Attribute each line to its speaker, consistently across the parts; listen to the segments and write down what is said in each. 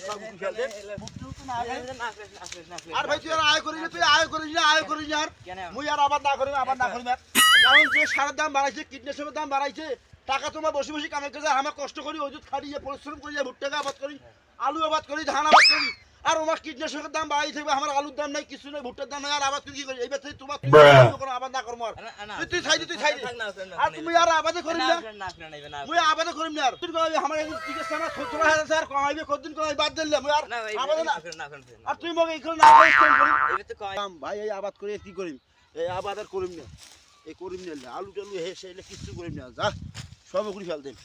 Speaker 1: সব খেলতে আর ভাই তুই আর আয় করিস না, তুই আয় করিস না, আয় করিস না আর মুই আর আবার না করিম, আবার না করিম আর। কারণ যে সারের দাম বাড়াইছে, কীটনাশকের দাম বাড়াইছে, টাকা তোমার বসে বসে কামাই করে আমরা কষ্ট করি, ওষুধ খাটিয়ে পরিশ্রম করি, ভুট্টা আবাদ করি, আলু আবাদ করি, ধান আবাদ করি, আর আমার কীটনাশকের দাম বাড়াই থাকবে, আমার আলুর দাম নাই, কিছু নেই, ভুট্টার দাম নাই, আর আবাদ কি করি? এইবার তোমার আবাদ না করবো আর তুই খাই তুই খাই আর তুমি আর আবাদে করিম না, মুই আবাদে করিম না আর তুই আমার চিকিৎসা আমার 17,000 স্যার কমাইবে, কতদিন কমাই বাদ দিলে মুই আর আবাদে না। আর তুই মগে এইখানে না ভাই এই আবাদ করে কি করিম? এই আবাদ আর করিম না, এই করিম না, আলু টালু হেসে কিছু করিম না, যা সব করে ফেলতেন।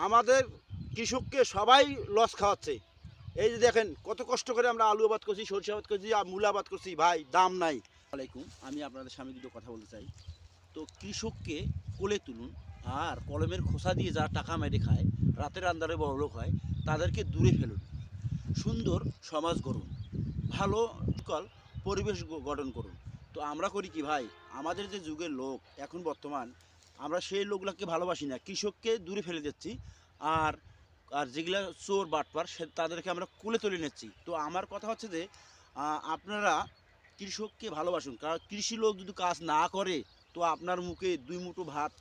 Speaker 1: আমাদের কৃষককে সবাই লস খাওয়াচ্ছে। এই যে দেখেন কত কষ্ট করে আমরা আলু আবাদ করছি, সরষে আবাদ করছি, মূলা আবাদ করছি, ভাই দাম নাই। আলাইকুম, আমি আপনাদের সামনে দুটো কথা বলতে চাই। তো কৃষককে কোলে তুলুন, আর কলমের খোসা দিয়ে যারা টাকা মেরে খায়, রাতের আন্ধারে বড়লোক হয়, তাদেরকে দূরে ফেলুন। সুন্দর সমাজ গড়ুন, ভালো পরিবেশ গঠন করুন। তো আমরা করি কি ভাই, আমাদের যে যুগের লোক এখন বর্তমান, আমরা সেই লোকগুলোকে ভালোবাসি না, কৃষককে দূরে ফেলে দিচ্ছি। আর আর যেগুলা চোর বাটপার তাদেরকে আমরা কোলে তুলে নিচ্ছি। তো আমার কথা হচ্ছে যে আপনারা কৃষককে ভালোবাসুন, কারণ কৃষি লোক যদি কাজ না করে তো আপনার মুখে 2 মুঠো ভাত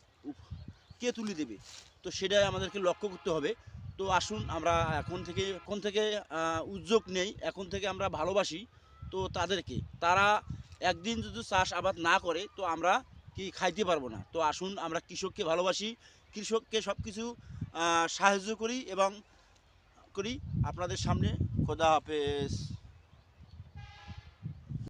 Speaker 1: কে তুলে দেবে? তো সেটাই আমাদেরকে লক্ষ্য করতে হবে। তো আসুন আমরা এখন থেকে উদ্যোগ নেই, এখন থেকে আমরা ভালোবাসি তো তাদেরকে। তারা একদিন যদি চাষ আবাদ না করে তো আমরা কি খাইতে পারবো না। তো আসুন আমরা কৃষককে ভালোবাসি, কৃষককে সব কিছু সাহায্য করি এবং আপনাদের সামনে। খোদা হাফেজ।